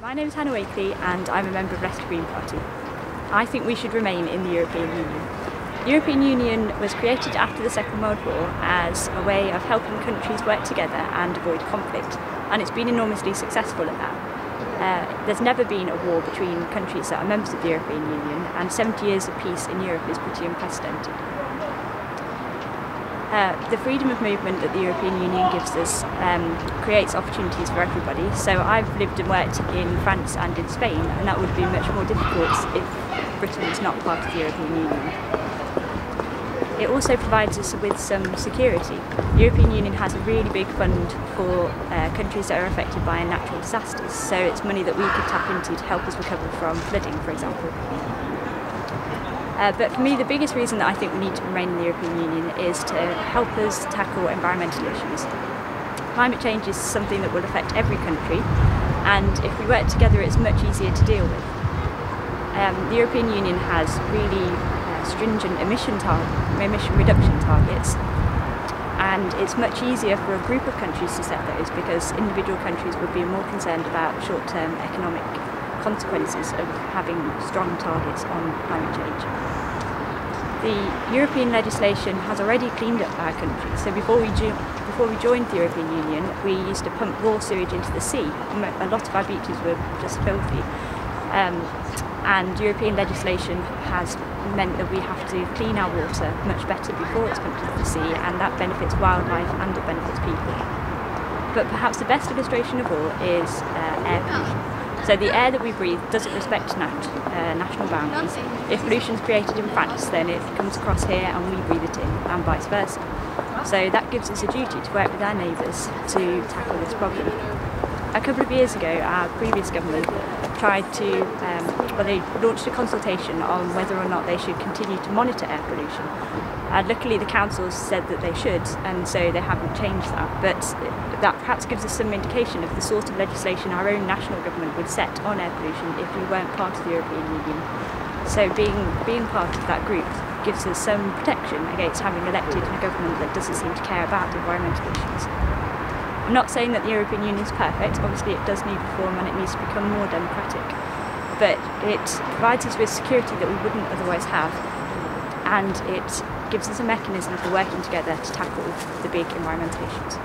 My name is Hannah Wakley and I'm a member of Leicester Green Party. I think we should remain in the European Union. The European Union was created after the Second World War as a way of helping countries work together and avoid conflict, and it's been enormously successful at that. There's never been a war between countries that are members of the European Union, and 70 years of peace in Europe is pretty unprecedented. The freedom of movement that the European Union gives us creates opportunities for everybody. So I've lived and worked in France and in Spain, and that would be much more difficult if Britain was not part of the European Union. It also provides us with some security. The European Union has a really big fund for countries that are affected by natural disasters, so it's money that we could tap into to help us recover from flooding, for example. But for me, the biggest reason that I think we need to remain in the European Union is to help us tackle environmental issues. Climate change is something that will affect every country, and if we work together it's much easier to deal with. The European Union has really stringent emission reduction targets, and it's much easier for a group of countries to set those because individual countries would be more concerned about short-term economic consequences of having strong targets on climate change. The European legislation has already cleaned up our country. So before we joined the European Union, we used to pump raw sewage into the sea. A lot of our beaches were just filthy. And European legislation has meant that we have to clean our water much better before it's pumped into the sea, and that benefits wildlife and it benefits people. But perhaps the best illustration of all is air pollution. So the air that we breathe doesn't respect national boundaries. If pollution is created in France, then it comes across here and we breathe it in, and vice versa. So that gives us a duty to work with our neighbours to tackle this problem. A couple of years ago, our previous government tried to, they launched a consultation on whether or not they should continue to monitor air pollution. Luckily the council said that they should, and so they haven't changed that, but that perhaps gives us some indication of the sort of legislation our own national government would set on air pollution if we weren't part of the European Union. So being part of that group gives us some protection against having elected a government that doesn't seem to care about environmental issues. I'm not saying that the European Union is perfect. Obviously it does need reform and it needs to become more democratic, but it provides us with security that we wouldn't otherwise have, and it gives us a mechanism for working together to tackle the big environmental issues.